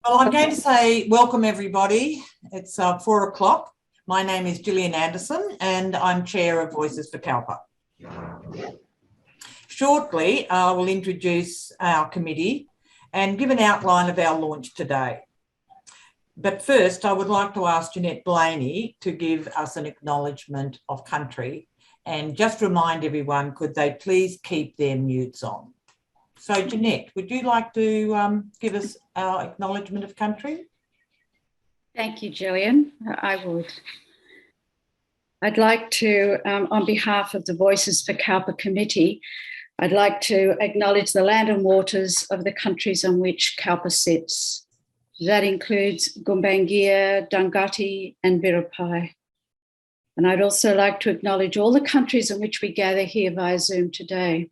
Well, I'm going to say welcome, everybody. It's 4 o'clock. My name is Gillian Anderson and I'm Chair of Voices for Cowper. Shortly, I will introduce our committee and give an outline of our launch today. But first, I would like to ask Jeanette Blaney to give us an acknowledgement of country and just remind everyone, could they please keep their mutes on? So, Jeanette, would you like to give us our acknowledgement of country? Thank you, Gillian. I would. I'd like to, on behalf of the Voices for Cowper committee, I'd like to acknowledge the land and waters of the countries on which Cowper sits. That includes Gumbaynggirr, Dunghutti, and Biripi. And I'd also like to acknowledge all the countries in which we gather here via Zoom today.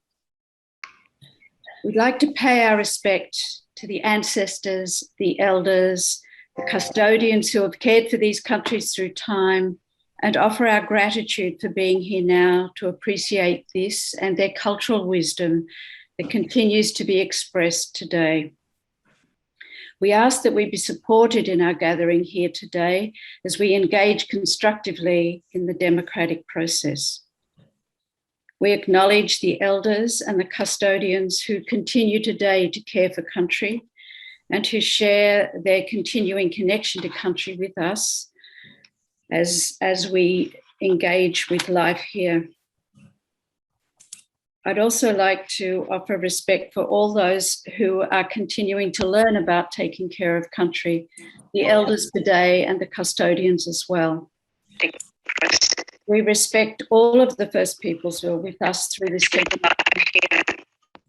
We'd like to pay our respect to the ancestors, the elders, the custodians who have cared for these countries through time, and offer our gratitude for being here now to appreciate this and their cultural wisdom that continues to be expressed today. We ask that we be supported in our gathering here today as we engage constructively in the democratic process. We acknowledge the elders and the custodians who continue today to care for country and who share their continuing connection to country with us as we engage with life here. I'd also like to offer respect for all those who are continuing to learn about taking care of country, the elders today and the custodians as well. We respect all of the First Peoples who are with us through this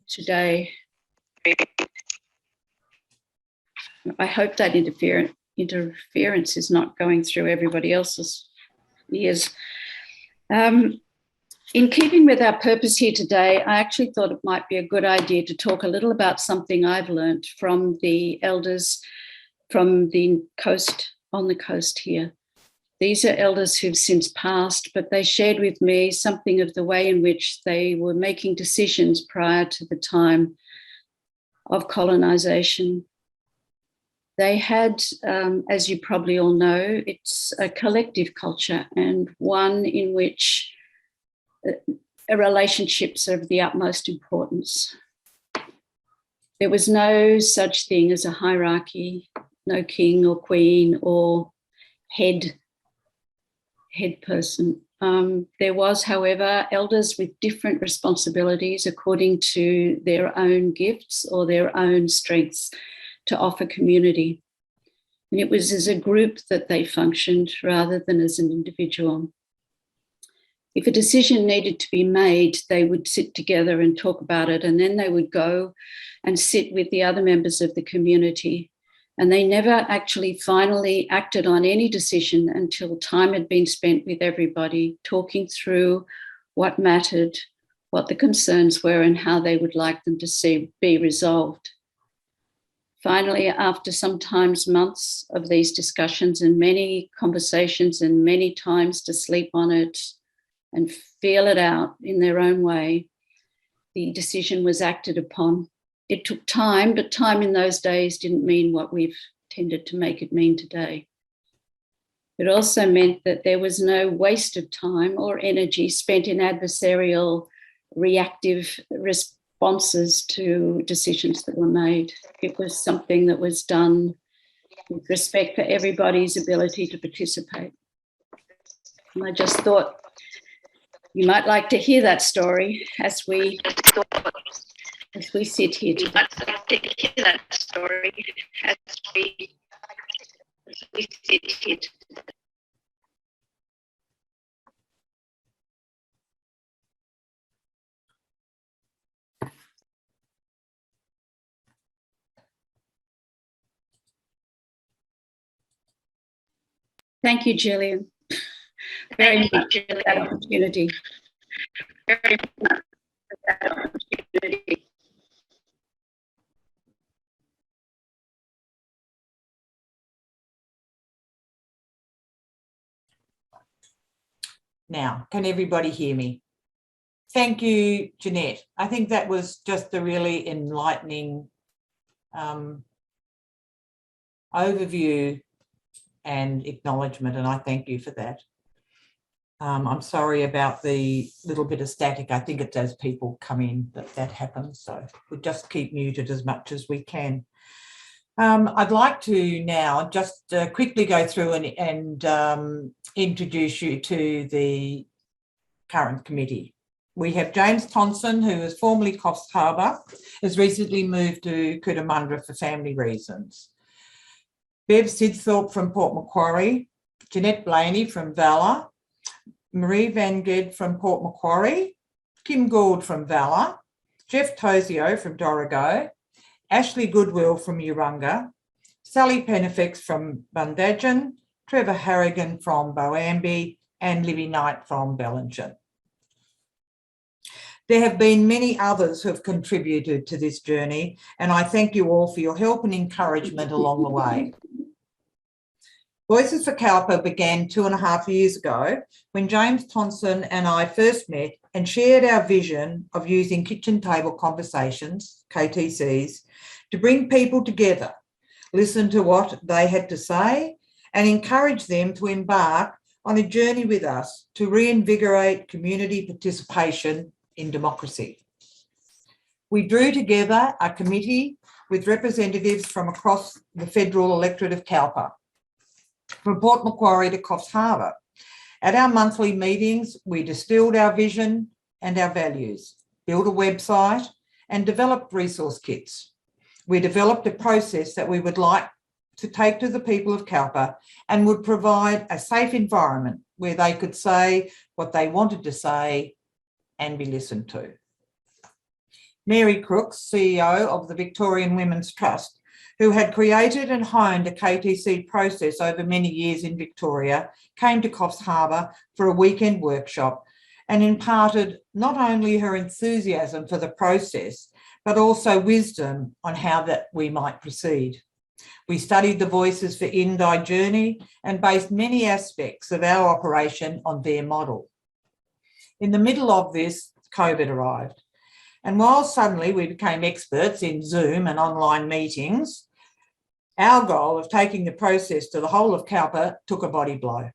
today. I hope that interference is not going through everybody else's ears. In keeping with our purpose here today, I actually thought it might be a good idea to talk a little about something I've learned from the elders from the coast, on the coast here. These are elders who've since passed, but they shared with me something of the way in which they were making decisions prior to the time of colonisation. They had, as you probably all know, it's a collective culture and one in which relationships are of the utmost importance. There was no such thing as a hierarchy, no king or queen or head person. There was, however, elders with different responsibilities according to their own gifts or their own strengths to offer community. And it was as a group that they functioned rather than as an individual. If a decision needed to be made, they would sit together and talk about it, and then they would go and sit with the other members of the community. And they never actually finally acted on any decision until time had been spent with everybody, talking through what mattered, what the concerns were, and how they would like them to be resolved. Finally, after sometimes months of these discussions and many conversations and many times to sleep on it and feel it out in their own way, the decision was acted upon. It took time, but time in those days didn't mean what we've tended to make it mean today. It also meant that there was no waste of time or energy spent in adversarial, reactive responses to decisions that were made. It was something that was done with respect for everybody's ability to participate. And I just thought you might like to hear that story as we sit here today. Thank you, Gillian, very much for that opportunity. Very much for that opportunity. Now, can everybody hear me? Thank you, Jeanette. I think that was just a really enlightening overview and acknowledgement, and I thank you for that. I'm sorry about the little bit of static. I think it's as people come in that happens, so we'll just keep muted as much as we can. I'd like to now just quickly go through and introduce you to the current committee. We have James Thompson, who is formerly Coffs Harbour, has recently moved to Cootamundra for family reasons. Bev Sidthorpe from Port Macquarie, Jeanette Blaney from Valor, Marie Van Ged from Port Macquarie, Kim Gould from Valor, Jeff Tozio from Dorrigo, Ashley Goodwill from Urunga, Sally Penifex from Bundagen, Trevor Harrigan from Boambi, and Libby Knight from Bellingen. There have been many others who have contributed to this journey, and I thank you all for your help and encouragement along the way. Voices4Cowper began 2.5 years ago when James Thompson and I first met and shared our vision of using kitchen table conversations, KTCs, to bring people together, listen to what they had to say, and encourage them to embark on a journey with us to reinvigorate community participation in democracy. We drew together a committee with representatives from across the federal electorate of Cowper, from Port Macquarie to Coffs Harbour. At our monthly meetings, we distilled our vision and our values, built a website, and developed resource kits. We developed a process that we would like to take to the people of Cowper and would provide a safe environment where they could say what they wanted to say and be listened to. Mary Crooks, CEO of the Victorian Women's Trust, who had created and honed a KTC process over many years in Victoria, came to Coffs Harbour for a weekend workshop and imparted not only her enthusiasm for the process, but also wisdom on how that we might proceed. We studied the Voices4Indi journey and based many aspects of our operation on their model. In the middle of this, COVID arrived. And while suddenly we became experts in Zoom and online meetings, our goal of taking the process to the whole of Cowper took a body blow.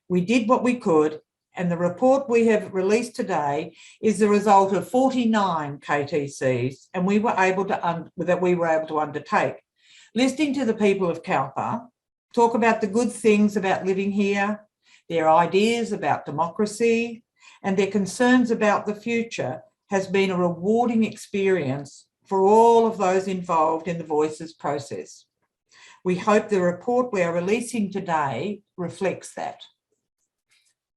We did what we could, and the report we have released today is the result of 49 KTCs, and we were able to undertake, listening to the people of Cowper talk about the good things about living here, their ideas about democracy, and their concerns about the future has been a rewarding experience for all of those involved in the Voices process. We hope the report we are releasing today reflects that.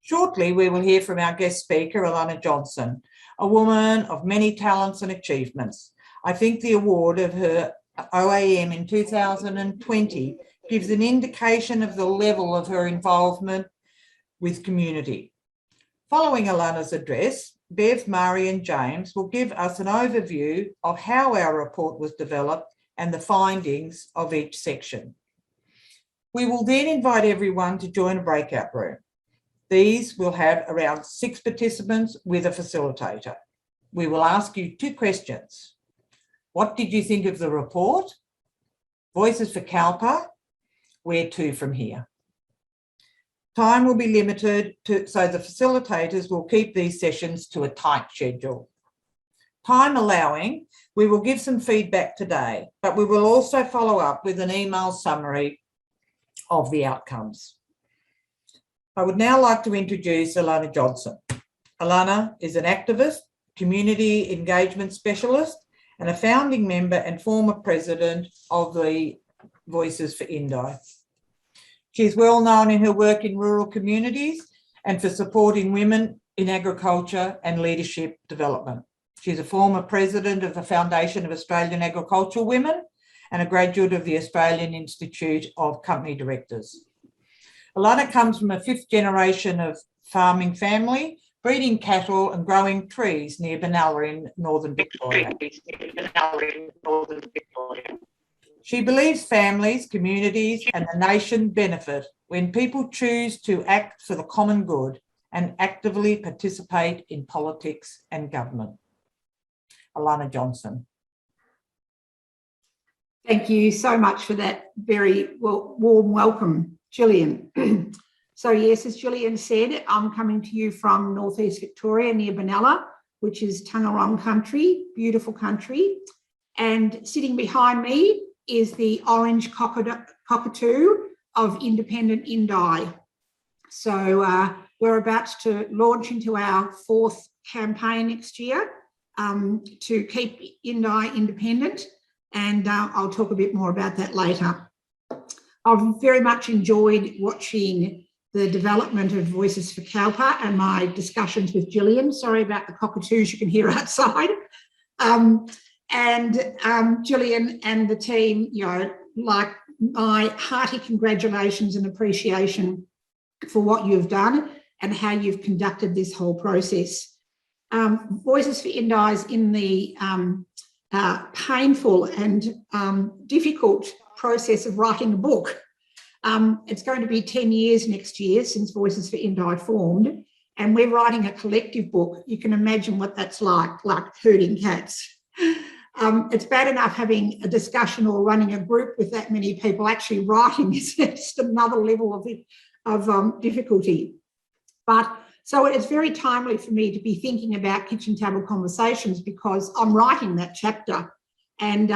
Shortly, we will hear from our guest speaker, Alana Johnson, a woman of many talents and achievements. I think the award of her OAM in 2020 gives an indication of the level of her involvement with community. Following Alana's address, Bev, Mari and James will give us an overview of how our report was developed and the findings of each section. We will then invite everyone to join a breakout room. These will have around 6 participants with a facilitator. We will ask you 2 questions. What did you think of the report? Voices4Cowper, where to from here? Time will be limited, so the facilitators will keep these sessions to a tight schedule. Time allowing, we will give some feedback today, but we will also follow up with an email summary of the outcomes. I would now like to introduce Alana Johnson. Alana is an activist, community engagement specialist, and a founding member and former president of the Voices4Indi. She is well known in her work in rural communities and for supporting women in agriculture and leadership development. She's a former president of the Foundation of Australian Agricultural Women and a graduate of the Australian Institute of Company Directors. Alana comes from a 5th generation of farming family, breeding cattle and growing trees near Benalla in northern Victoria. She believes families, communities and the nation benefit when people choose to act for the common good and actively participate in politics and government. Alana Johnson. Thank you so much for that very warm welcome, Gillian. So yes, as Gillian said, I'm coming to you from northeast Victoria near Benalla, which is Tangarong country, beautiful country. And sitting behind me is the orange cockatoo of independent Indi. So we're about to launch into our 4th campaign next year to keep Indi independent. And I'll talk a bit more about that later. I've very much enjoyed watching the development of Voices for Cowper and my discussions with Gillian. Sorry about the cockatoos you can hear outside. Gillian and the team, like my hearty congratulations and appreciation for what you've done and how you've conducted this whole process. Voices for Indi is in the painful and difficult process of writing a book. It's going to be 10 years next year since Voices for Indi formed, and we're writing a collective book. You can imagine what that's like herding cats. It's bad enough having a discussion or running a group with that many people. Actually writing is just another level of difficulty. So it's very timely for me to be thinking about kitchen table conversations because I'm writing that chapter. And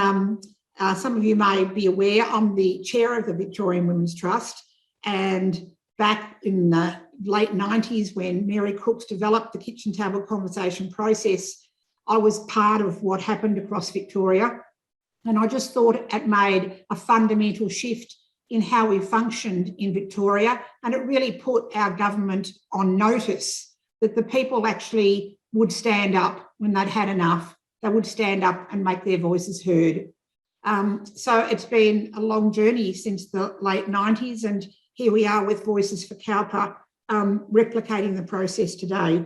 some of you may be aware, I'm the chair of the Victorian Women's Trust. And back in the late 90s, when Mary Crooks developed the kitchen table conversation process, I was part of what happened across Victoria. And I just thought it made a fundamental shift in how we functioned in Victoria. And it really put our government on notice that the people actually would stand up when they'd had enough. They would stand up and make their voices heard. So it's been a long journey since the late 90s, and here we are with Voices for Cowper, replicating the process today.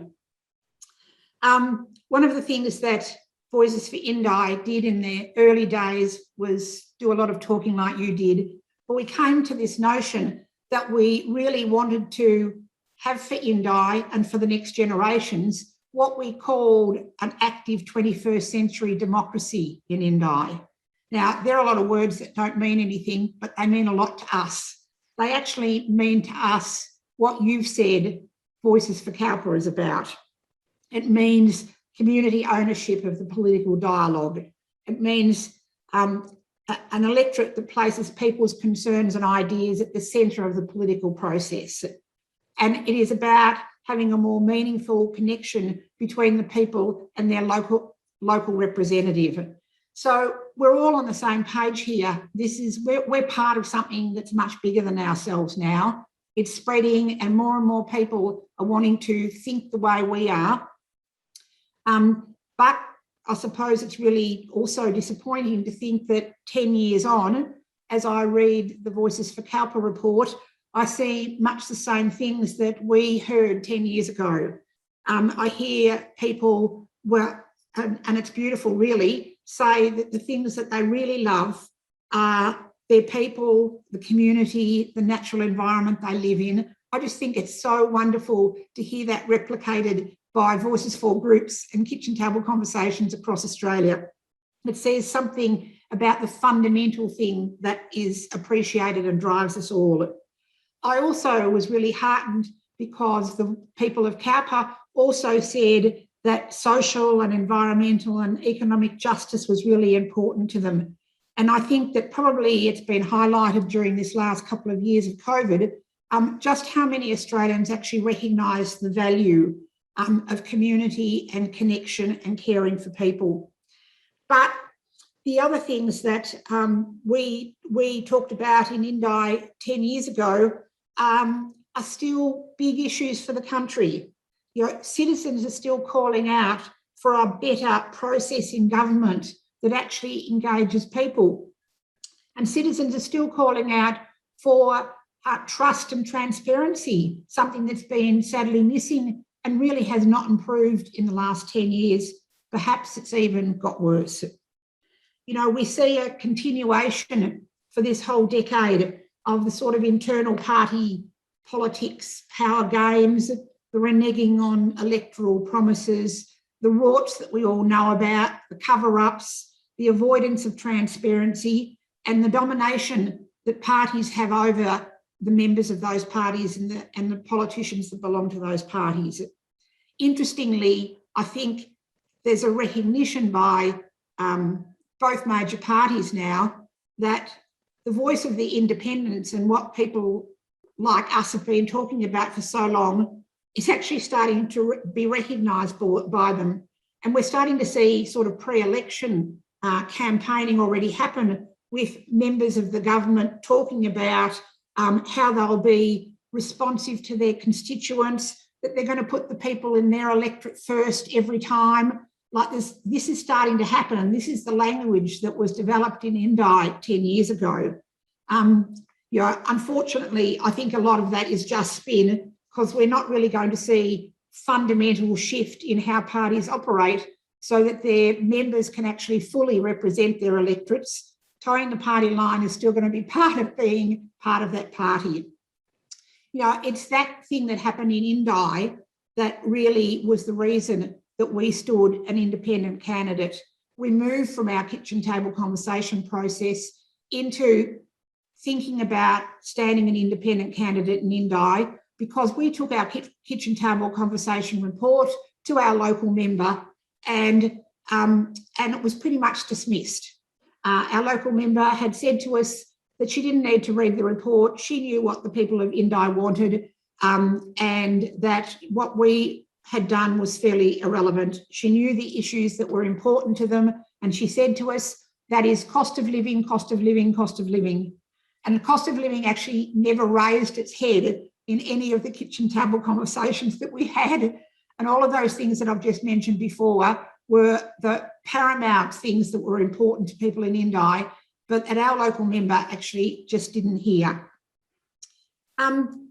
One of the things that Voices for Indi did in their early days was do a lot of talking like you did. But we came to this notion that we really wanted to have for Indi and for the next generations what we called an active 21st century democracy in Indi. Now, there are a lot of words that don't mean anything, but they mean a lot to us. They actually mean to us what you've said Voices for Cowper is about. It means community ownership of the political dialogue. It means an electorate that places people's concerns and ideas at the centre of the political process. And it is about having a more meaningful connection between the people and their local representative. So we're all on the same page here. We're part of something that's much bigger than ourselves now. It's spreading and more people are wanting to think the way we are. But I suppose it's really also disappointing to think that 10 years on, as I read the Voices for Cowper report, I see much the same things that we heard 10 years ago. I hear people, and it's beautiful really, say that the things that they really love are their people, the community, the natural environment they live in. I just think it's so wonderful to hear that replicated by Voices for groups and kitchen table conversations across Australia. It says something about the fundamental thing that is appreciated and drives us all. I also was really heartened because the people of Cowper also said that social and environmental and economic justice was really important to them. And I think that probably it's been highlighted during this last couple of years of COVID, just how many Australians actually recognise the value of community and connection and caring for people. But the other things that we talked about in Indi 10 years ago are still big issues for the country. Citizens are still calling out for a better process in government that actually engages people. And citizens are still calling out for trust and transparency, something that's been sadly missing and really has not improved in the last 10 years. Perhaps it's even got worse. We see a continuation for this whole decade of the sort of internal party politics, power games, the reneging on electoral promises, the rorts that we all know about, the cover-ups, the avoidance of transparency. and the domination that parties have over the members of those parties and the politicians that belong to those parties. Interestingly, I think there's a recognition by both major parties now that the voice of the independents and what people like us have been talking about for so long is actually starting to be recognised by them. And we're starting to see sort of pre-election campaigning already happen with members of the government talking about how they'll be responsive to their constituents, that they're going to put the people in their electorate first every time. Like this is starting to happen, and this is the language that was developed in Indi 10 years ago. Unfortunately, I think a lot of that is just spin, because we're not really going to see fundamental shift in how parties operate so that their members can actually fully represent their electorates. Towing the party line is still going to be part of being part of that party. It's that thing that happened in Indi that really was the reason that we stood an independent candidate. We moved from our kitchen table conversation process into thinking about standing an independent candidate in Indi, because we took our kitchen table conversation report to our local member and it was pretty much dismissed. Our local member had said to us that she didn't need to read the report. She knew what the people of Indi wanted, and that what we had done was fairly irrelevant. She knew the issues that were important to them, and she said to us, that is cost of living, cost of living, cost of living. And the cost of living actually never raised its head in any of the kitchen table conversations that we had. And all of those things that I've just mentioned before were the paramount things that were important to people in Indi, but that our local member actually just didn't hear.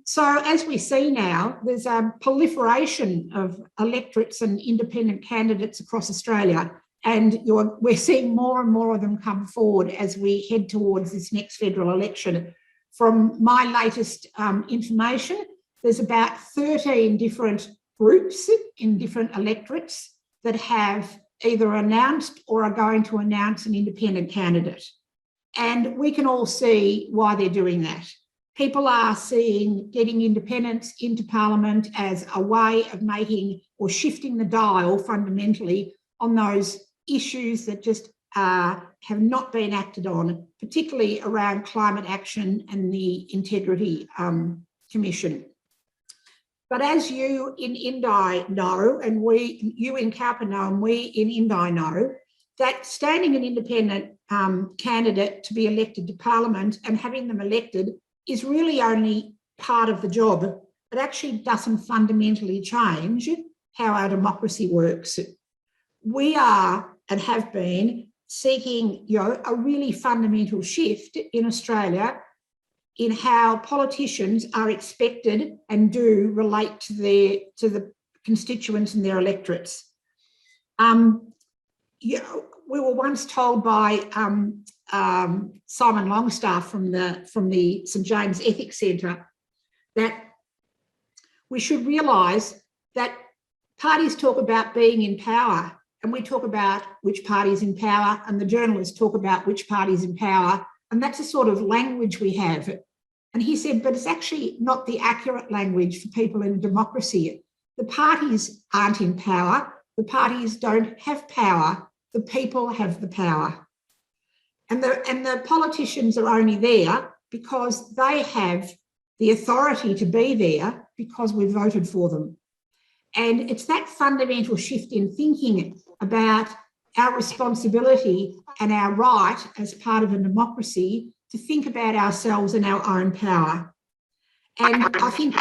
So as we see now, there's a proliferation of electorates and independent candidates across Australia, and we're seeing more and more of them come forward as we head towards this next federal election. From my latest information, there's about 13 different groups in different electorates that have either announced or are going to announce an independent candidate. And we can all see why they're doing that. People are seeing getting independents into Parliament as a way of making or shifting the dial fundamentally on those issues that just have not been acted on, particularly around climate action and the Integrity Commission. But as you in Indi know, and you in Cowper know, and we in Indi know, that standing an independent candidate to be elected to Parliament and having them elected is really only part of the job. It actually doesn't fundamentally change how our democracy works. We are and have been seeking a really fundamental shift in Australia in how politicians are expected and do relate to the constituents and their electorates. We were once told by Simon Longstaff from the St James Ethics Centre that we should realise that parties talk about being in power, and we talk about which party's in power, and the journalists talk about which party's in power, and that's the sort of language we have. And he said, but it's actually not the accurate language for people in a democracy. The parties aren't in power. The parties don't have power. The people have the power. And the politicians are only there because they have the authority to be there because we voted for them. And it's that fundamental shift in thinking about our responsibility and our right as part of a democracy to think about ourselves and our own power. And I think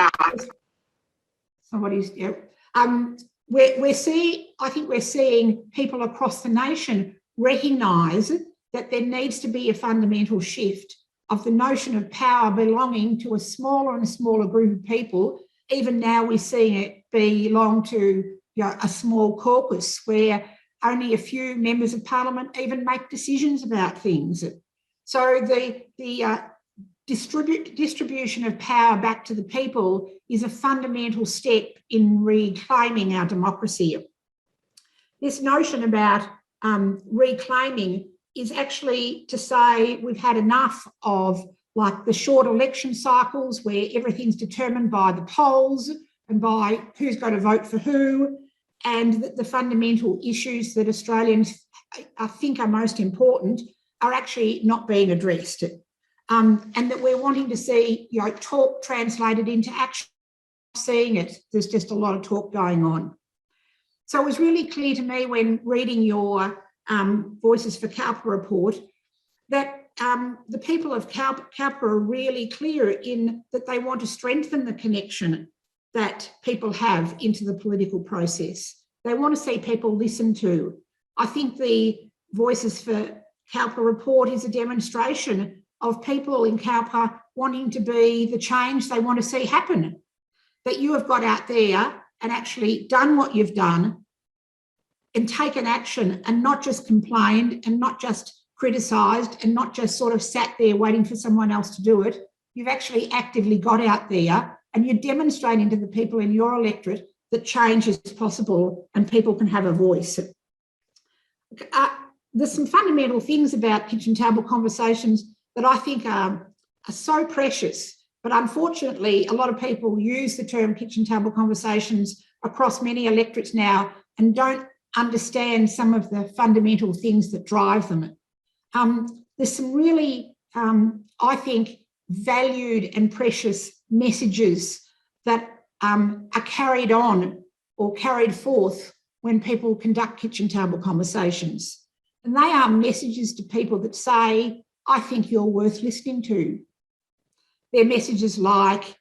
we're seeing people across the nation recognise that there needs to be a fundamental shift of the notion of power belonging to a smaller and smaller group of people. Even now we're seeing it belong to a small caucus where only a few members of Parliament even make decisions about things. So the distribution of power back to the people is a fundamental step in reclaiming our democracy. This notion about reclaiming is actually to say we've had enough of like the short election cycles where everything's determined by the polls and by who's going to vote for who, and the fundamental issues that Australians I think are most important are actually not being addressed. And that we're wanting to see, you know, talk translated into action. Seeing it, there's just a lot of talk going on. So it was really clear to me when reading your Voices4Cowper report that the people of Cowper are really clear in that they want to strengthen the connection that people have into the political process. They want to see people listened to. I think the Voices4Cowper report is a demonstration of people in Cowper wanting to be the change they want to see happen. That you have got out there and actually done what you've done and taken action and not just complained and not just criticised and not just sort of sat there waiting for someone else to do it. You've actually actively got out there and you're demonstrating to the people in your electorate that change is possible and people can have a voice. There's some fundamental things about kitchen table conversations that I think are so precious. But unfortunately, a lot of people use the term kitchen table conversations across many electorates now and don't understand some of the fundamental things that drive them. There's some really, I think, valued and precious messages that are carried on or carried forth when people conduct kitchen table conversations. And they are messages to people that say, I think you're worth listening to. They're messages like,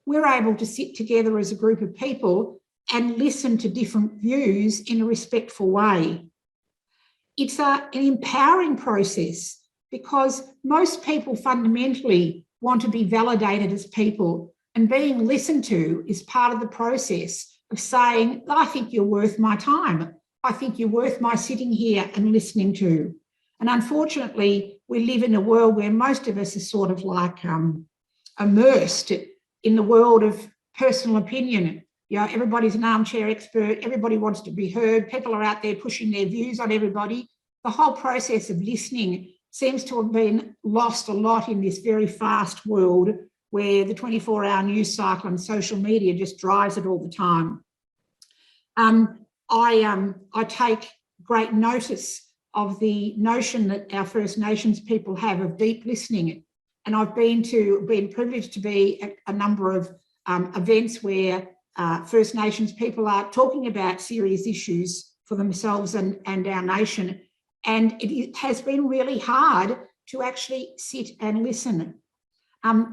we're able to sit together as a group of people and listen to different views in a respectful way. It's an empowering process because most people fundamentally want to be validated as people, and being listened to is part of the process of saying, I think you're worth my time. I think you're worth my sitting here and listening to. And unfortunately, we live in a world where most of us are sort of like immersed in the world of personal opinion. You know, everybody's an armchair expert, everybody wants to be heard, people are out there pushing their views on everybody. The whole process of listening seems to have been lost a lot in this very fast world where the 24-hour news cycle and social media just drives it all the time. I take great notice of the notion that our First Nations people have of deep listening. And I've been privileged to be at a number of events where First Nations people are talking about serious issues for themselves and our nation. And it has been really hard to actually sit and listen.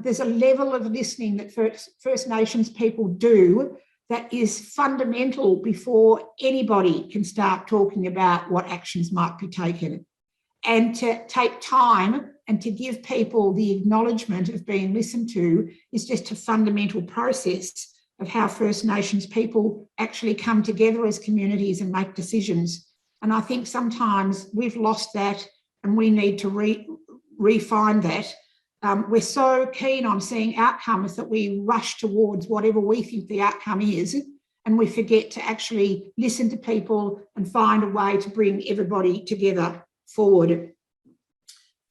There's a level of listening that First Nations people do that is fundamental before anybody can start talking about what actions might be taken. And to take time and to give people the acknowledgement of being listened to is just a fundamental process of how First Nations people actually come together as communities and make decisions. And I think sometimes we've lost that and we need to refine that. We're so keen on seeing outcomes that we rush towards whatever we think the outcome is, and we forget to actually listen to people and find a way to bring everybody together forward.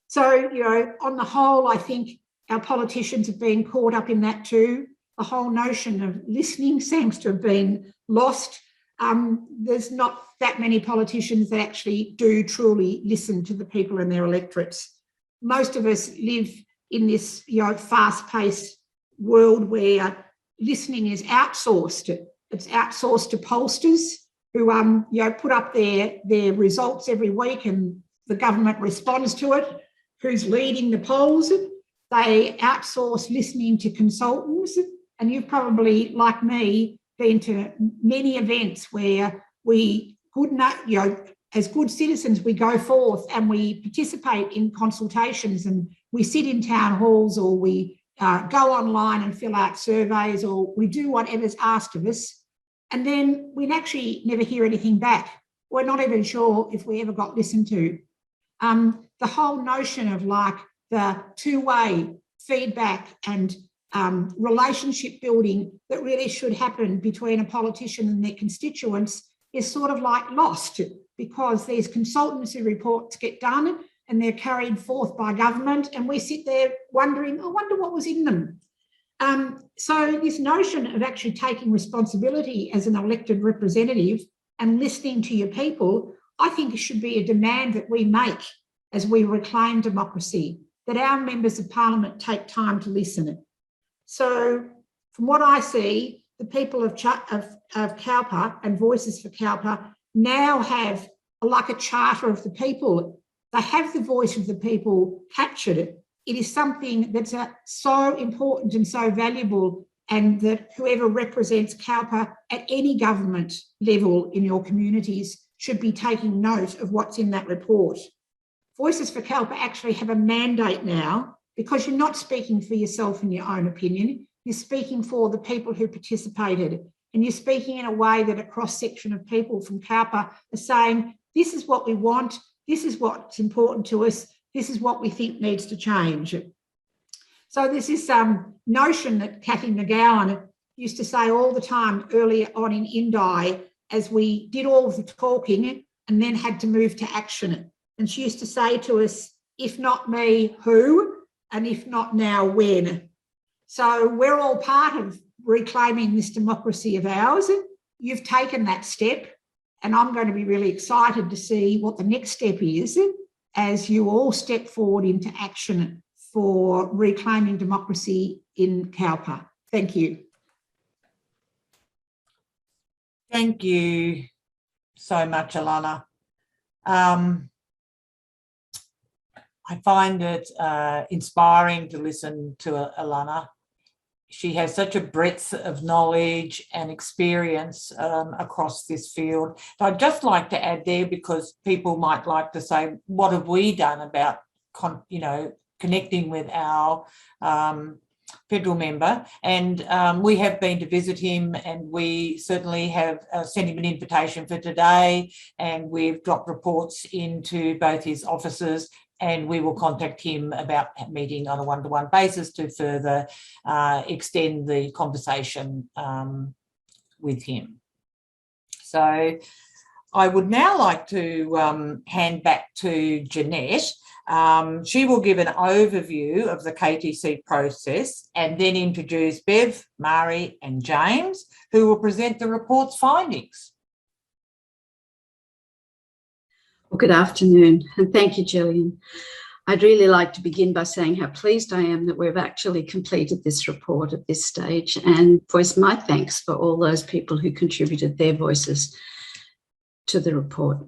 So, you know, on the whole, I think our politicians have been caught up in that too. The whole notion of listening seems to have been lost. There's not that many politicians that actually do truly listen to the people in their electorates. Most of us live in this, you know, fast-paced world where listening is outsourced. It's outsourced to pollsters who, you know, put up their results every week and the government responds to it. Who's leading the polls? They outsource listening to consultants. And you've probably, like me, been to many events where we could not, you know, as good citizens, we go forth and we participate in consultations and we sit in town halls or we go online and fill out surveys or we do whatever's asked of us. And then we actually never hear anything back. We're not even sure if we ever got listened to. The whole notion of like the two-way feedback and relationship building that really should happen between a politician and their constituents is sort of like lost because these consultancy reports get done and they're carried forth by government, and we sit there wondering, I wonder what was in them. So this notion of actually taking responsibility as an elected representative and listening to your people, I think it should be a demand that we make as we reclaim democracy, that our members of parliament take time to listen. So from what I see, the people of Cowper and Voices for Cowper now have like a charter of the people. They have the voice of the people captured. It is something that's so important and so valuable, and that whoever represents Cowper at any government level in your communities should be taking note of what's in that report. Voices for Cowper actually have a mandate now, because you're not speaking for yourself and your own opinion. You're speaking for the people who participated, and you're speaking in a way that a cross-section of people from Cowper are saying, this is what we want, this is what's important to us, this is what we think needs to change. So there's this notion that Cathy McGowan used to say all the time earlier on in Indi, as we did all of the talking and then had to move to action. And she used to say to us, if not me, who? And if not now, when? So we're all part of reclaiming this democracy of ours. You've taken that step, and I'm going to be really excited to see what the next step is as you all step forward into action for reclaiming democracy in Cowper. Thank you. Thank you so much, Alana. I find it inspiring to listen to Alana. She has such a breadth of knowledge and experience across this field. I'd just like to add there, because people might like to say, what have we done about, connecting with our federal member? And we have been to visit him, and we certainly have sent him an invitation for today, and we've dropped reports into both his offices, and we will contact him about meeting on a one-to-one basis to further extend the conversation with him. So I would now like to hand back to Jeanette. She will give an overview of the KTC process and then introduce Bev, Mari and James, who will present the report's findings. Well, good afternoon, and thank you, Gillian. I'd really like to begin by saying how pleased I am that we've actually completed this report at this stage, and voice my thanks for all those people who contributed their voices to the report.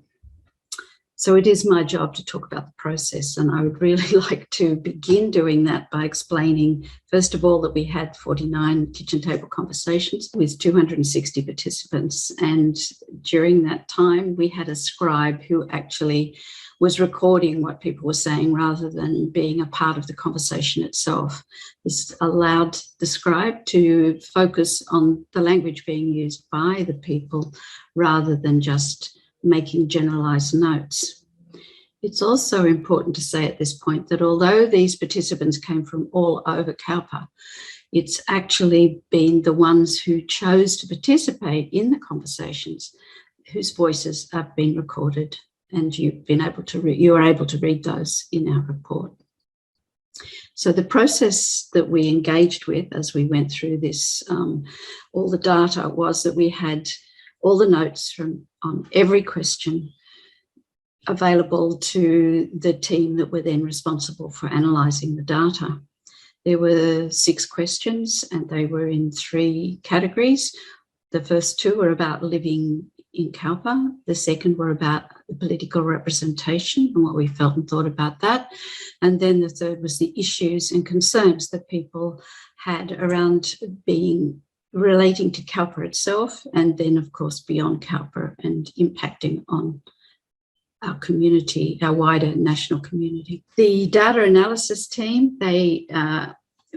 So it is my job to talk about the process, and I would really like to begin doing that by explaining, first of all, that we had 49 kitchen table conversations with 260 participants, and during that time we had a scribe who actually was recording what people were saying rather than being a part of the conversation itself. This allowed the scribe to focus on the language being used by the people rather than just making generalised notes. It's also important to say at this point that although these participants came from all over Cowper, it's actually been the ones who chose to participate in the conversations whose voices have been recorded, and you are able to read those in our report. So the process that we engaged with as we went through this, all the data, was that we had all the notes from every question available to the team that were then responsible for analysing the data. There were 6 questions, and they were in 3 categories. The first 2 were about living in Cowper. The second were about the political representation and what we felt and thought about that. And then the third was the issues and concerns that people had around relating to Cowper itself, and then of course beyond Cowper and impacting on our community, our wider national community. The data analysis team, they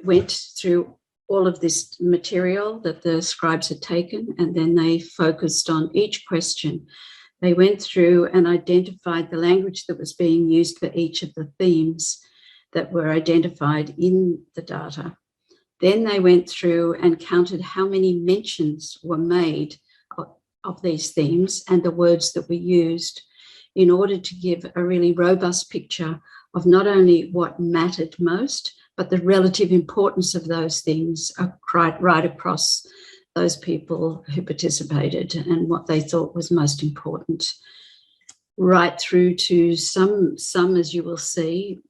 went through all of this material that the scribes had taken, and then they focused on each question. They went through and identified the language that was being used for each of the themes that were identified in the data. Then they went through and counted how many mentions were made of these themes and the words that were used in order to give a really robust picture of not only what mattered most, but the relative importance of those things right across those people who participated and what they thought was most important, right through to some, as you will see,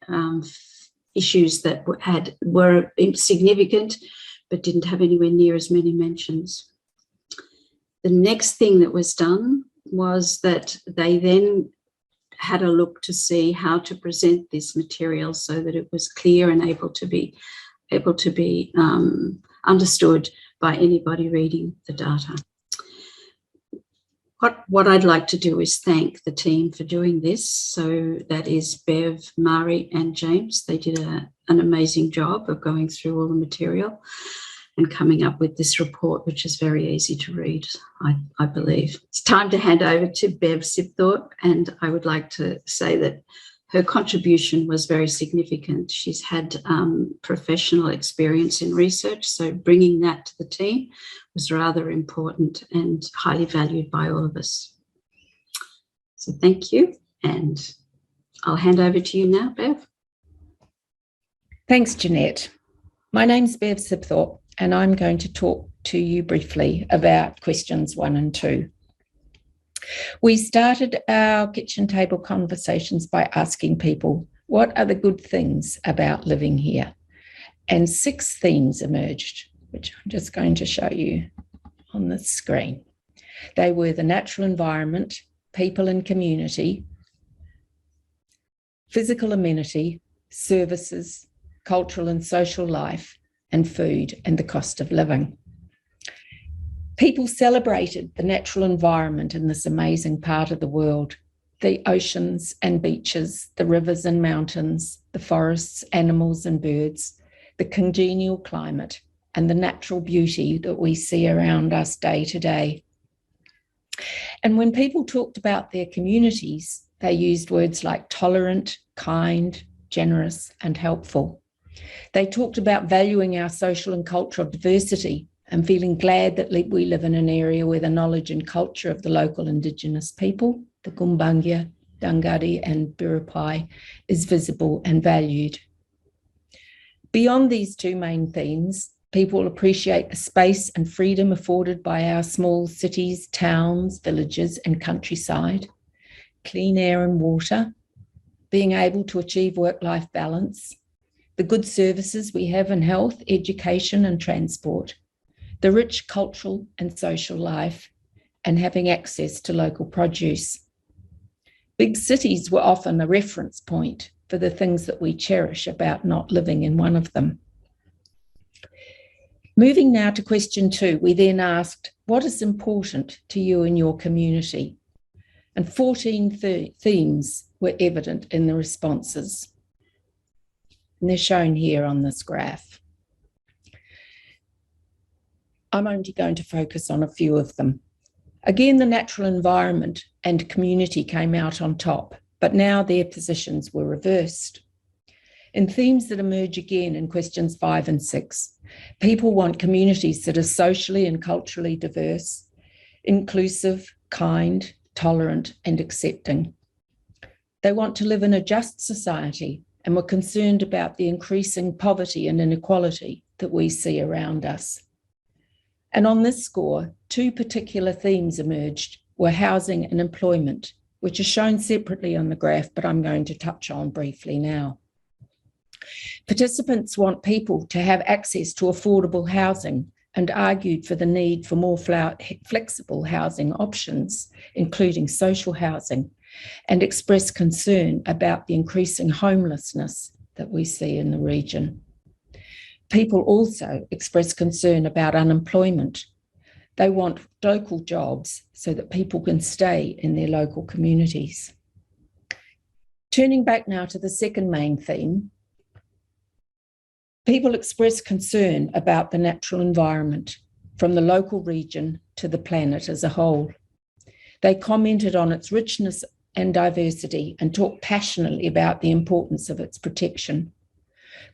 issues that were significant but didn't have anywhere near as many mentions. The next thing that was done was that they then had a look to see how to present this material so that it was clear and able to be understood by anybody reading the data. What I'd like to do is thank the team for doing this. So that is Bev, Mari and James. They did an amazing job of going through all the material and coming up with this report, which is very easy to read, I believe. It's time to hand over to Bev Sipthorpe, and I would like to say that her contribution was very significant. She's had professional experience in research, so bringing that to the team was rather important and highly valued by all of us. So thank you, and I'll hand over to you now, Bev. Thanks, Jeanette. My name's Bev Sipthorpe, and I'm going to talk to you briefly about questions 1 and 2. We started our kitchen table conversations by asking people, what are the good things about living here? And 6 themes emerged, which I'm just going to show you on the screen. They were the natural environment, people and community, physical amenity, services, cultural and social life, and food and the cost of living. People celebrated the natural environment in this amazing part of the world, the oceans and beaches, the rivers and mountains, the forests, animals and birds, the congenial climate, and the natural beauty that we see around us day to day. And when people talked about their communities, they used words like tolerant, kind, generous, and helpful. They talked about valuing our social and cultural diversity and feeling glad that we live in an area where the knowledge and culture of the local Indigenous people, the Gumbaynggirr, Dangari and Biripi, is visible and valued. Beyond these 2 main themes, people appreciate the space and freedom afforded by our small cities, towns, villages and countryside, clean air and water, being able to achieve work-life balance, the good services we have in health, education and transport, the rich cultural and social life, and having access to local produce. Big cities were often a reference point for the things that we cherish about not living in one of them. Moving now to question 2, we then asked, what is important to you in your community? And 14 themes were evident in the responses. And they're shown here on this graph. I'm only going to focus on a few of them. Again, the natural environment and community came out on top, but now their positions were reversed. In themes that emerge again in questions 5 and 6, people want communities that are socially and culturally diverse, inclusive, kind, tolerant, and accepting. They want to live in a just society and were concerned about the increasing poverty and inequality that we see around us. And on this score, 2 particular themes emerged, were housing and employment, which are shown separately on the graph, but I'm going to touch on briefly now. Participants want people to have access to affordable housing and argued for the need for more flexible housing options, including social housing, and expressed concern about the increasing homelessness that we see in the region. People also express concern about unemployment. They want local jobs so that people can stay in their local communities. Turning back now to the second main theme, people express concern about the natural environment from the local region to the planet as a whole. They commented on its richness and diversity and talked passionately about the importance of its protection.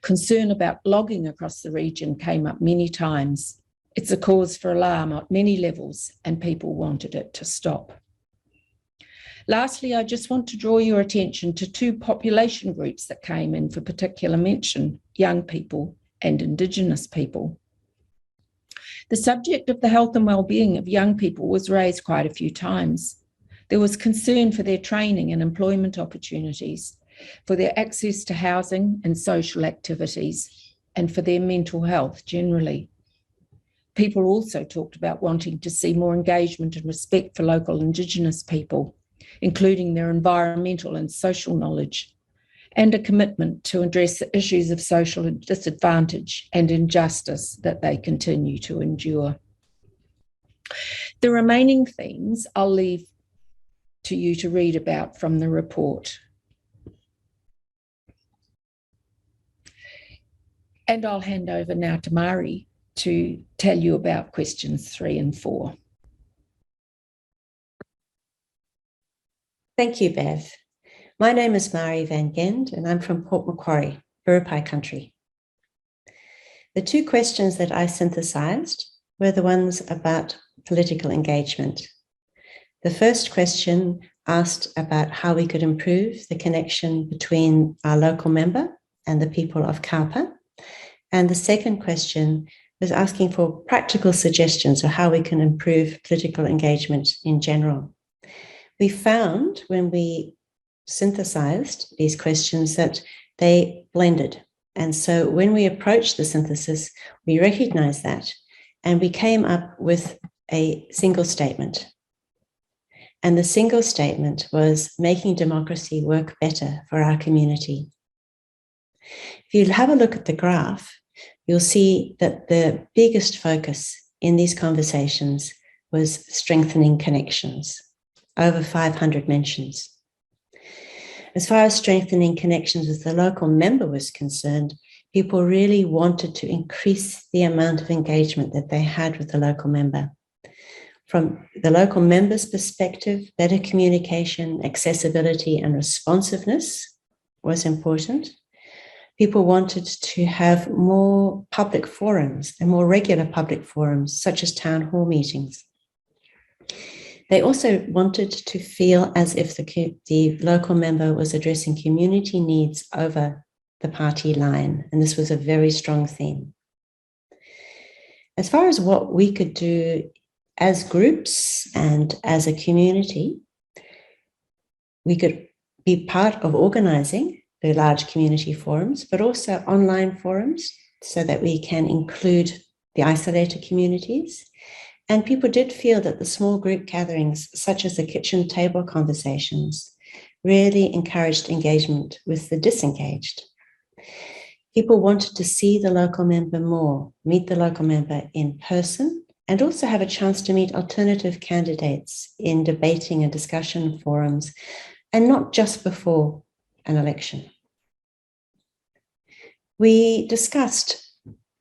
Concern about logging across the region came up many times. It's a cause for alarm at many levels and people wanted it to stop. Lastly, I just want to draw your attention to two population groups that came in for particular mention: young people and Indigenous people. The subject of the health and well-being of young people was raised quite a few times. There was concern for their training and employment opportunities, for their access to housing and social activities, and for their mental health generally. People also talked about wanting to see more engagement and respect for local Indigenous people, including their environmental and social knowledge, and a commitment to address the issues of social disadvantage and injustice that they continue to endure. The remaining themes I'll leave to you to read about from the report. And I'll hand over now to Mari to tell you about questions 3 and 4. Thank you, Bev. My name is Mari Van Gend, and I'm from Port Macquarie, Biripi country. The two questions that I synthesised were the ones about political engagement. The first question asked about how we could improve the connection between our local member and the people of Cowper. And the second question was asking for practical suggestions of how we can improve political engagement in general. We found when we synthesized these questions that they blended. And so when we approached the synthesis, we recognized that, and we came up with a single statement. And the single statement was making democracy work better for our community. If you have a look at the graph, you'll see that the biggest focus in these conversations was strengthening connections, over 500 mentions. As far as strengthening connections with the local member was concerned, people really wanted to increase the amount of engagement that they had with the local member. From the local member's perspective, better communication, accessibility, and responsiveness was important. People wanted to have more public forums and more regular public forums, such as town hall meetings. They also wanted to feel as if the local member was addressing community needs over the party line, and this was a very strong theme. As far as what we could do as groups and as a community, we could be part of organising the large community forums, but also online forums so that we can include the isolated communities. And people did feel that the small group gatherings, such as the kitchen table conversations, really encouraged engagement with the disengaged. People wanted to see the local member more, meet the local member in person, and also have a chance to meet alternative candidates in debating and discussion forums, and not just before an election. We discussed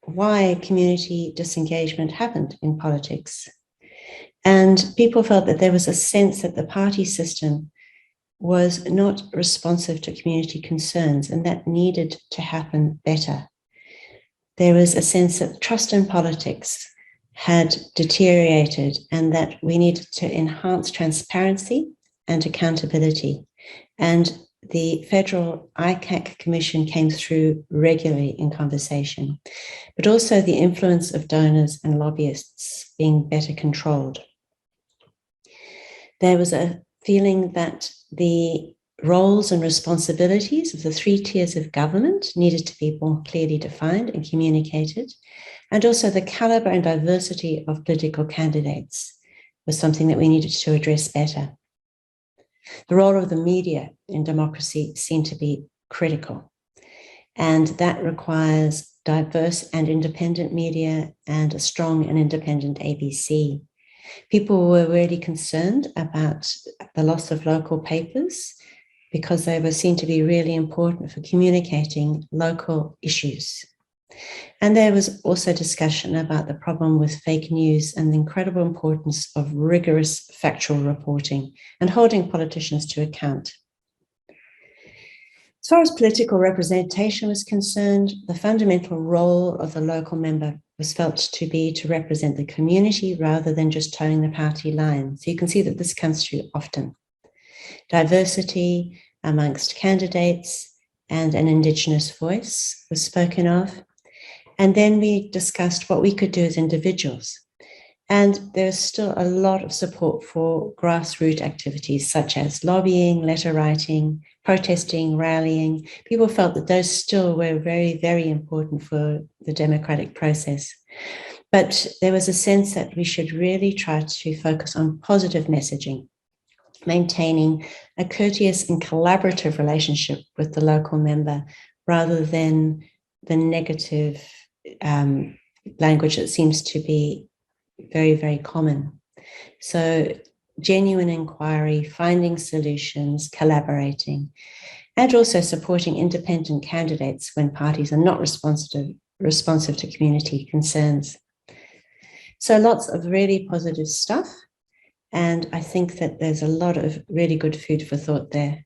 why community disengagement happened in politics. And people felt that there was a sense that the party system was not responsive to community concerns, and that needed to happen better. There was a sense that trust in politics had deteriorated and that we needed to enhance transparency and accountability. And the Federal ICAC Commission came through regularly in conversation, but also the influence of donors and lobbyists being better controlled. There was a feeling that the roles and responsibilities of the 3 tiers of government needed to be more clearly defined and communicated, and also the caliber and diversity of political candidates was something that we needed to address better. The role of the media in democracy seemed to be critical, and that requires diverse and independent media and a strong and independent ABC. People were really concerned about the loss of local papers because they were seen to be really important for communicating local issues. And there was also discussion about the problem with fake news and the incredible importance of rigorous factual reporting and holding politicians to account. As far as political representation was concerned, the fundamental role of the local member was felt to be to represent the community rather than just towing the party line. So you can see that this comes through often. diversity amongst candidates, and an Indigenous voice was spoken of. And then we discussed what we could do as individuals. And there's still a lot of support for grassroots activities such as lobbying, letter writing, protesting, rallying. People felt that those still were very, very important for the democratic process. But there was a sense that we should really try to focus on positive messaging, maintaining a courteous and collaborative relationship with the local member rather than the negative language that seems to be very, very common. So genuine inquiry, finding solutions, collaborating, and also supporting independent candidates when parties are not responsive to community concerns. So lots of really positive stuff. And I think that there's a lot of really good food for thought there.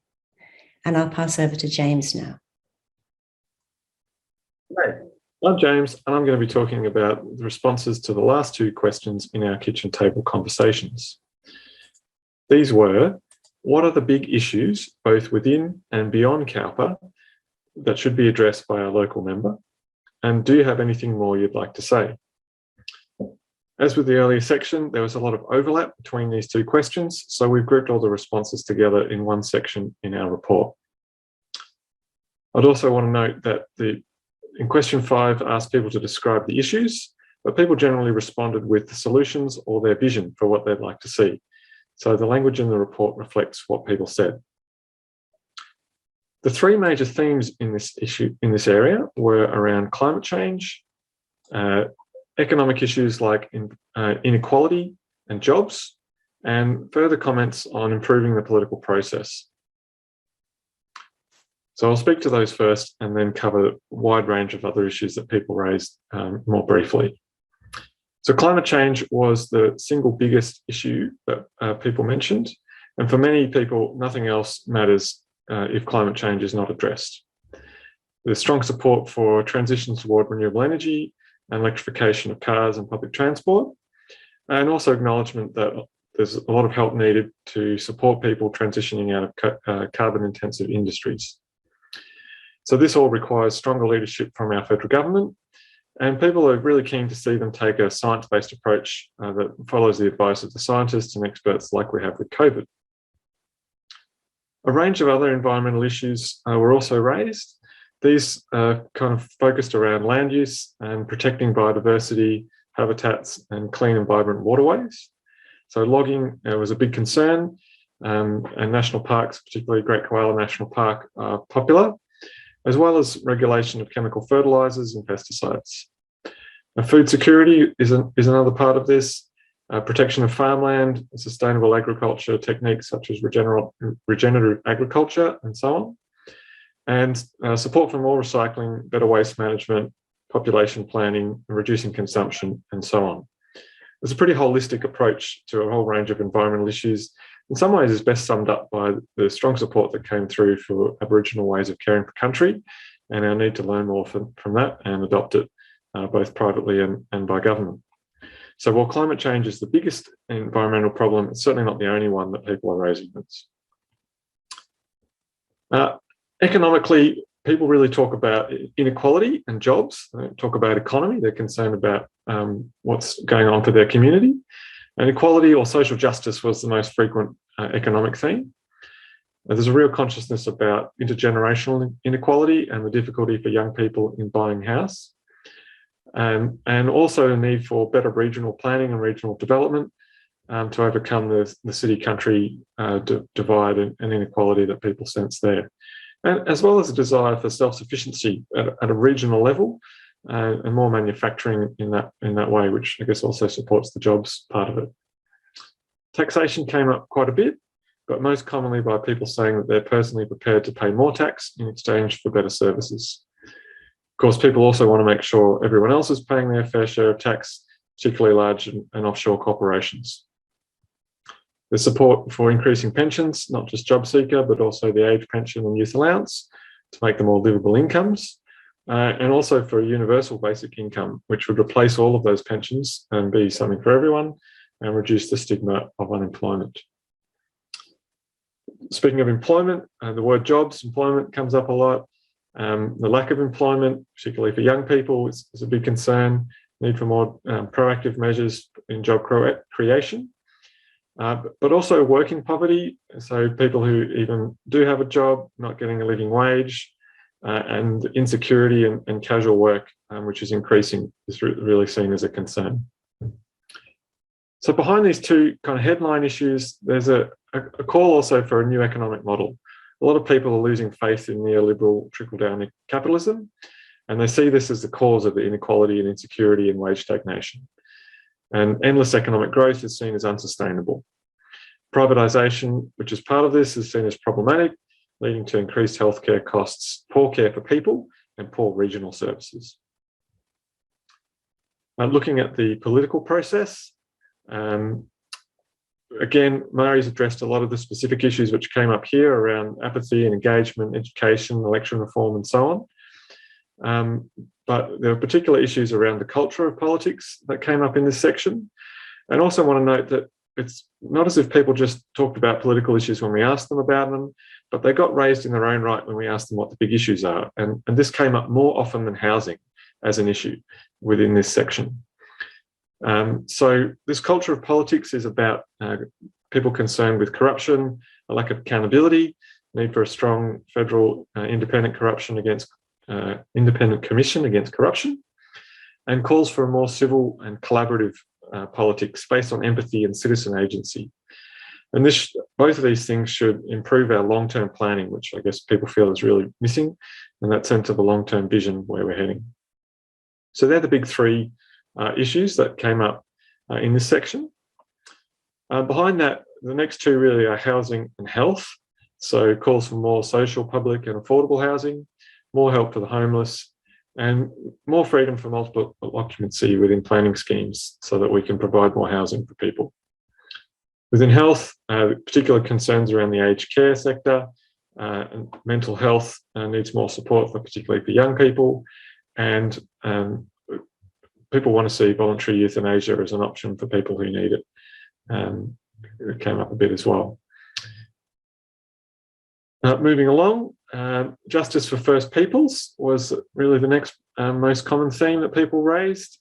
And I'll pass over to James now. Great. I'm James, and I'm going to be talking about the responses to the last two questions in our kitchen table conversations. These were, what are the big issues, both within and beyond Cowper, that should be addressed by our local member? And do you have anything more you'd like to say? As with the earlier section, there was a lot of overlap between these two questions, so we've grouped all the responses together in one section in our report. I'd also want to note that in question 5 asked people to describe the issues, but people generally responded with the solutions or their vision for what they'd like to see. So the language in the report reflects what people said. The three major themes in this area were around climate change, economic issues like inequality and jobs, and further comments on improving the political process. So I'll speak to those first and then cover a wide range of other issues that people raised more briefly. So climate change was the single biggest issue that people mentioned. And for many people, nothing else matters if climate change is not addressed. There's strong support for transition toward renewable energy and electrification of cars and public transport, and also acknowledgement that there's a lot of help needed to support people transitioning out of carbon-intensive industries. So this all requires stronger leadership from our federal government, and people are really keen to see them take a science-based approach that follows the advice of the scientists and experts like we have with COVID. A range of other environmental issues were also raised. These kind of focused around land use and protecting biodiversity, habitats, and clean and vibrant waterways. So logging was a big concern, and national parks, particularly Great Koala National Park, are popular, as well as regulation of chemical fertilizers and pesticides. Food security is another part of this, protection of farmland, sustainable agriculture techniques such as regenerative agriculture and so on, and support for more recycling, better waste management, population planning, and reducing consumption, and so on. It's a pretty holistic approach to a whole range of environmental issues. In some ways, is best summed up by the strong support that came through for Aboriginal ways of caring for country, and our need to learn more from that and adopt it both privately and by government. So while climate change is the biggest environmental problem, it's certainly not the only one that people are raising. Economically, people really talk about inequality and jobs. They don't talk about economy. They're concerned about what's going on for their community. And equality or social justice was the most frequent economic theme. There's a real consciousness about intergenerational inequality and the difficulty for young people in buying a house. And also a need for better regional planning and regional development to overcome the city-country divide and inequality that people sense there. And as well as a desire for self-sufficiency at a regional level and more manufacturing in that way, which I guess also supports the jobs part of it. Taxation came up quite a bit, but most commonly by people saying that they're personally prepared to pay more tax in exchange for better services. Of course, people also want to make sure everyone else is paying their fair share of tax, particularly large and offshore corporations. There's support for increasing pensions, not just job seeker, but also the age pension and youth allowance to make them more livable incomes, and also for a universal basic income, which would replace all of those pensions and be something for everyone and reduce the stigma of unemployment. Speaking of employment, the word jobs, employment comes up a lot. The lack of employment, particularly for young people, is a big concern. Need for more proactive measures in job creation. But also working poverty, so people who even do have a job, not getting a living wage, and insecurity and casual work, which is increasing, is really seen as a concern. So behind these two kind of headline issues, there's a call also for a new economic model. A lot of people are losing faith in neoliberal trickle-down capitalism, and they see this as the cause of the inequality and insecurity and wage stagnation. And endless economic growth is seen as unsustainable. Privatisation, which is part of this, is seen as problematic, leading to increased healthcare costs, poor care for people, and poor regional services. Looking at the political process, again, Mari's addressed a lot of the specific issues which came up here around apathy and engagement, education, election reform, and so on. But there are particular issues around the culture of politics that came up in this section. And also want to note that it's not as if people just talked about political issues when we asked them about them, but they got raised in their own right when we asked them what the big issues are. And this came up more often than housing as an issue within this section. So this culture of politics is about people concerned with corruption, a lack of accountability, need for a strong federal independent commission against corruption, and calls for a more civil and collaborative politics based on empathy and citizen agency. And both of these things should improve our long-term planning, which I guess people feel is really missing, and that sense of a long-term vision where we're heading. So they're the big three issues that came up in this section. Behind that, the next two really are housing and health. So calls for more social, public and affordable housing, more help for the homeless, and more freedom for multiple occupancy within planning schemes so that we can provide more housing for people. Within health, particular concerns around the aged care sector, and mental health needs more support, particularly for young people, and people want to see voluntary euthanasia as an option for people who need it. It came up a bit as well. Moving along, justice for First Peoples was really the next most common theme that people raised,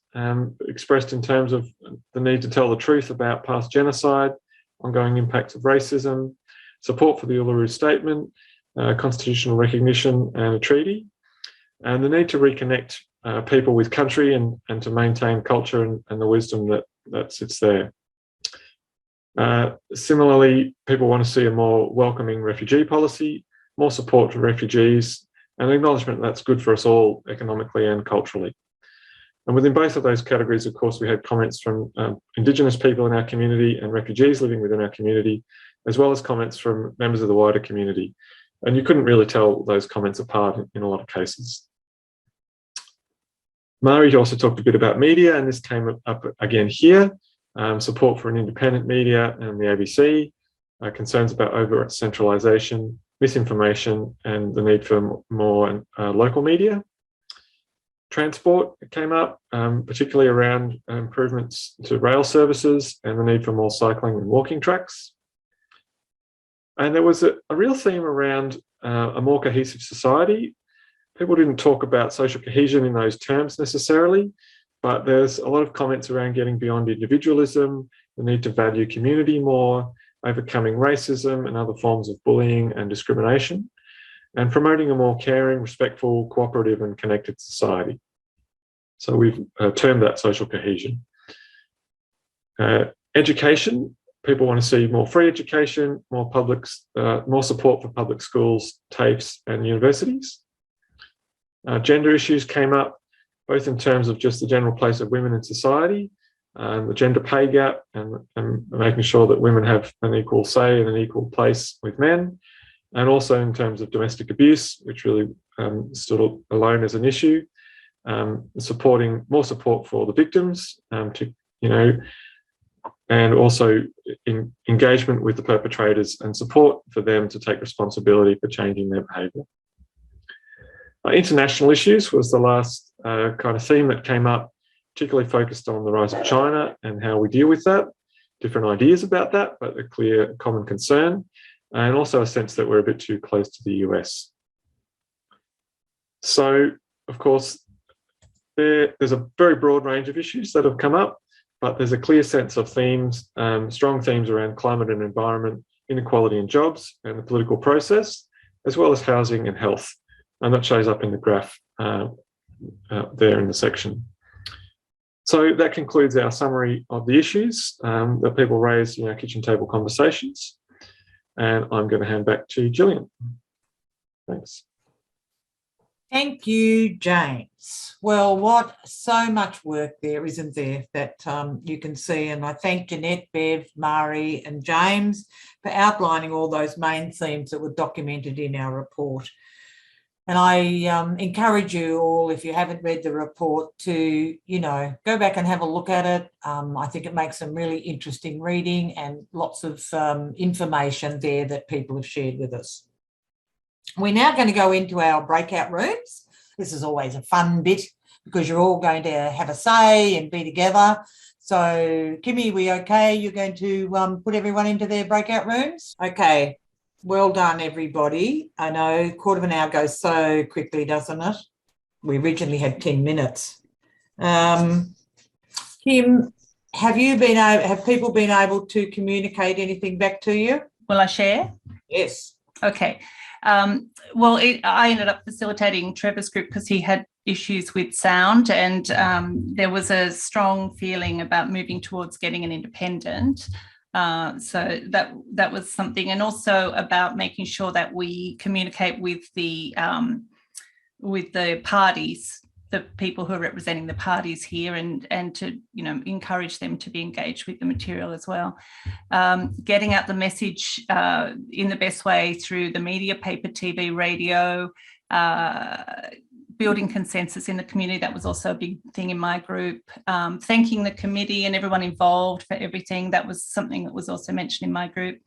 expressed in terms of the need to tell the truth about past genocide, ongoing impacts of racism, support for the Uluru Statement, constitutional recognition and a treaty, and the need to reconnect people with country and to maintain culture and the wisdom that sits there. Similarly, people want to see a more welcoming refugee policy, more support for refugees, and acknowledgement that's good for us all economically and culturally. And within both of those categories, of course, we had comments from Indigenous people in our community and refugees living within our community, as well as comments from members of the wider community. And you couldn't really tell those comments apart in a lot of cases. Mari also talked a bit about media, and this came up again here. Support for an independent media and the ABC, concerns about over-centralisation, misinformation, and the need for more local media. Transport came up, particularly around improvements to rail services and the need for more cycling and walking tracks. And there was a real theme around a more cohesive society. People didn't talk about social cohesion in those terms necessarily, but there's a lot of comments around getting beyond individualism, the need to value community more, overcoming racism and other forms of bullying and discrimination, and promoting a more caring, respectful, cooperative and connected society. So we've termed that social cohesion. Education, people want to see more free education, more support for public schools, TAFEs and universities. Gender issues came up, both in terms of just the general place of women in society, the gender pay gap, and making sure that women have an equal say and an equal place with men, and also in terms of domestic abuse, which really stood alone as an issue, supporting more support for the victims, and also in engagement with the perpetrators and support for them to take responsibility for changing their behaviour. International issues was the last kind of theme that came up, particularly focused on the rise of China and how we deal with that. Different ideas about that, but a clear common concern. and also a sense that we're a bit too close to the US. So, of course, there's a very broad range of issues that have come up, but there's a clear sense of themes, strong themes around climate and environment, inequality and jobs, and the political process, as well as housing and health. And that shows up in the graph there in the section. So that concludes our summary of the issues that people raised in our kitchen table conversations. And I'm going to hand back to Gillian. Thanks. Thank you, James. Well, what so much work there, isn't there, that you can see. And I thank Jeanette, Bev, Mari and James for outlining all those main themes that were documented in our report. And I encourage you all, if you haven't read the report, to, go back and have a look at it. I think it makes some really interesting reading and lots of information there that people have shared with us. We're now going to go into our breakout rooms. This is always a fun bit because you're all going to have a say and be together. So, Kimmy, we okay? You're going to put everyone into their breakout rooms? Okay. Well done, everybody. I know a quarter of an hour goes so quickly, doesn't it? We originally had 10 minutes. Kim, have people been able to communicate anything back to you? Will I share? Yes. Okay. I ended up facilitating Trevor's group because he had issues with sound, and there was a strong feeling about moving towards getting an independent. So that was something, and also about making sure that we communicate with the parties, the people who are representing the parties here, and to encourage them to be engaged with the material as well. Getting out the message in the best way through the media, paper, TV, radio. Building consensus in the community, that was also a big thing in my group. Thanking the committee and everyone involved for everything, that was something that was also mentioned in my group.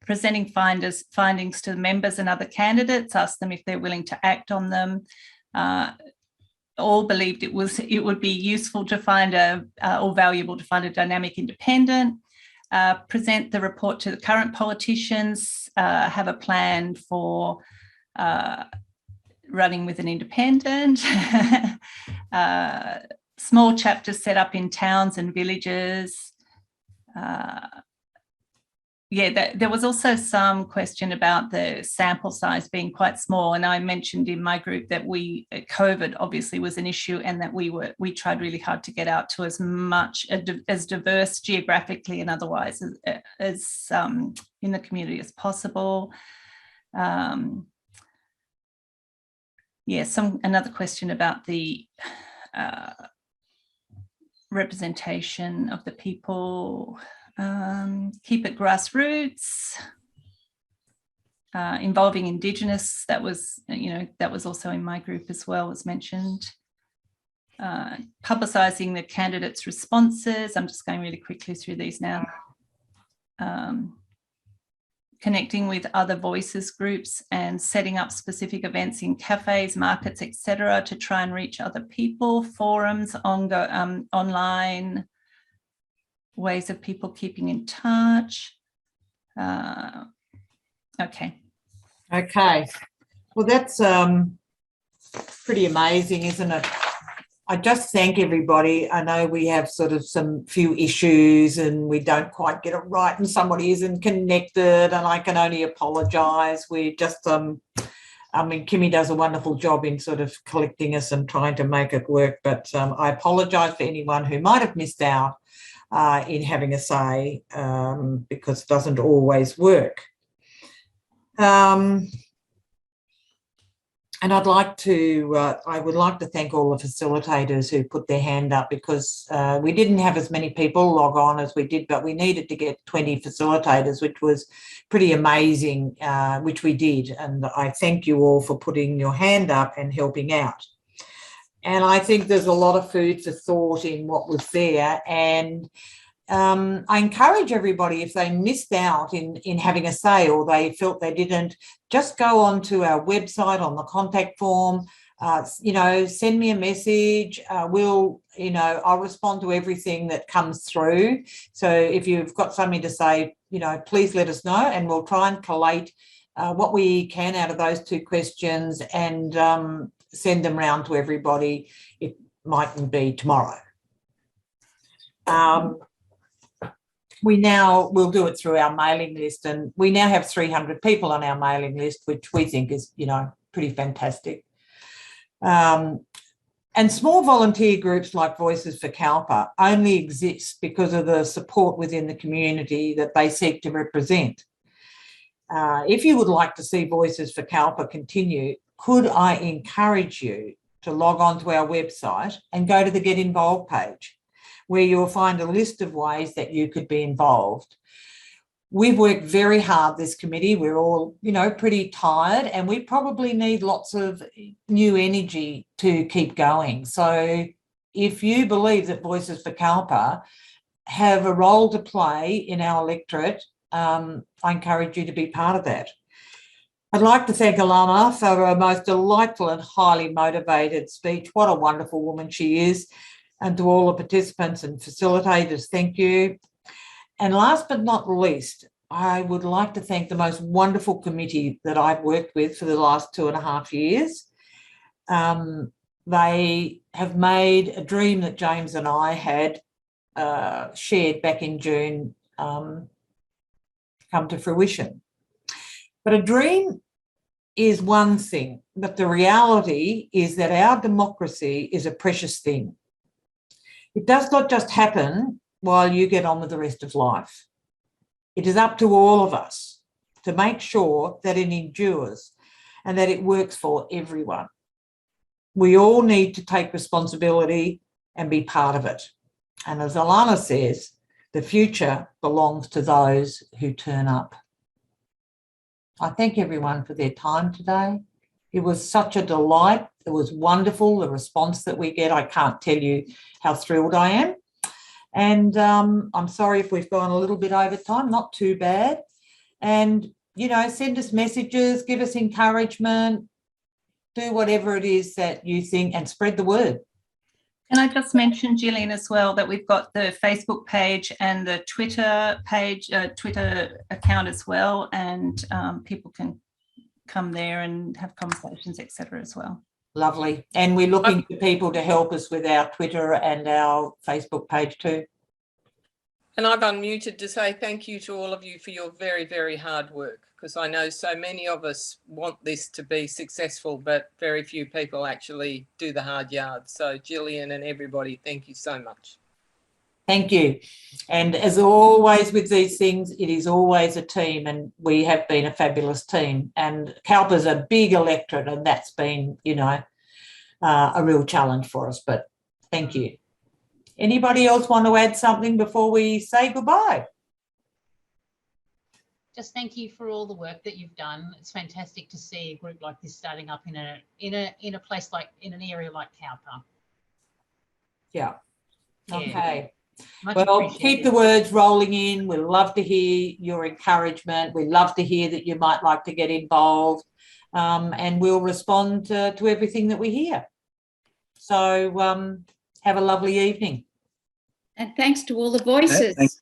Presenting findings to the members and other candidates, ask them if they're willing to act on them. All believed it would be useful to find or valuable to find a dynamic independent. Present the report to the current politicians, have a plan for running with an independent, small chapters set up in towns and villages. There was also some question about the sample size being quite small, and I mentioned in my group that COVID obviously was an issue, and that we tried really hard to get out to as diverse geographically and otherwise as in the community as possible. Another question about the representation of the people. Keep it grassroots. Involving Indigenous, that was also in my group as well, was mentioned. Publicising the candidates' responses. I'm just going really quickly through these now. Connecting with other voices groups and setting up specific events in cafes, markets, etc., to try and reach other people. Forums, online, ways of people keeping in touch. Okay. Well, that's pretty amazing, isn't it? I just thank everybody. I know we have sort of some few issues and we don't quite get it right and somebody isn't connected, and I can only apologise. We just, Kimmy does a wonderful job in sort of collecting us and trying to make it work, but I apologise for anyone who might have missed out in having a say, because it doesn't always work. And I would like to thank all the facilitators who put their hand up, because we didn't have as many people log on as we did, but we needed to get 20 facilitators, which was pretty amazing, which we did. And I thank you all for putting your hand up and helping out. And I think there's a lot of food for thought in what was there. And I encourage everybody, if they missed out in having a say or they felt they didn't, just go on to our website on the contact form, send me a message. I'll respond to everything that comes through. So if you've got something to say, please let us know, and we'll try and collate what we can out of those 2 questions and send them round to everybody. It mightn't be tomorrow. We'll do it through our mailing list, and we now have 300 people on our mailing list, which we think is, pretty fantastic. And small volunteer groups like Voices for Cowper only exist because of the support within the community that they seek to represent. If you would like to see Voices for Cowper continue, could I encourage you to log on to our website and go to the Get Involved page, where you'll find a list of ways that you could be involved. We've worked very hard, this committee. We're all, pretty tired, and we probably need lots of new energy to keep going. So if you believe that Voices for Cowper have a role to play in our electorate, I encourage you to be part of that. I'd like to thank Alana for her most delightful and highly motivated speech. What a wonderful woman she is. And to all the participants and facilitators, thank you. And last but not least, I would like to thank the most wonderful committee that I've worked with for the last 2.5 years. They have made a dream that James and I had shared back in June come to fruition. But a dream is one thing, but the reality is that our democracy is a precious thing. It does not just happen while you get on with the rest of life. It is up to all of us to make sure that it endures and that it works for everyone. We all need to take responsibility and be part of it. And as Alana says, the future belongs to those who turn up. I thank everyone for their time today. It was such a delight. It was wonderful, the response that we get. I can't tell you how thrilled I am. And I'm sorry if we've gone a little bit over time, not too bad. And, send us messages, give us encouragement, do whatever it is that you think, and spread the word. Can I just mention, Gillian, as well, that we've got the Facebook page and the Twitter page, Twitter account as well, and people can come there and have conversations, etc. as well. Lovely. And we're looking for people to help us with our Twitter and our Facebook page too. And I've unmuted to say thank you to all of you for your very, very hard work, because I know so many of us want this to be successful, but very few people actually do the hard yards. So Gillian and everybody, thank you so much. Thank you. And as always with these things, it is always a team, and we have been a fabulous team. And Cowper's a big electorate, and that's been, a real challenge for us. But thank you. Anybody else want to add something before we say goodbye? Just thank you for all the work that you've done. It's fantastic to see a group like this starting up in a place like, in an area like Cowper. Yeah. Okay. Much well, appreciated. Keep the words rolling in. We'd love to hear your encouragement. We'd love to hear that you might like to get involved, and we'll respond to everything that we hear. So have a lovely evening. And thanks to all the voices.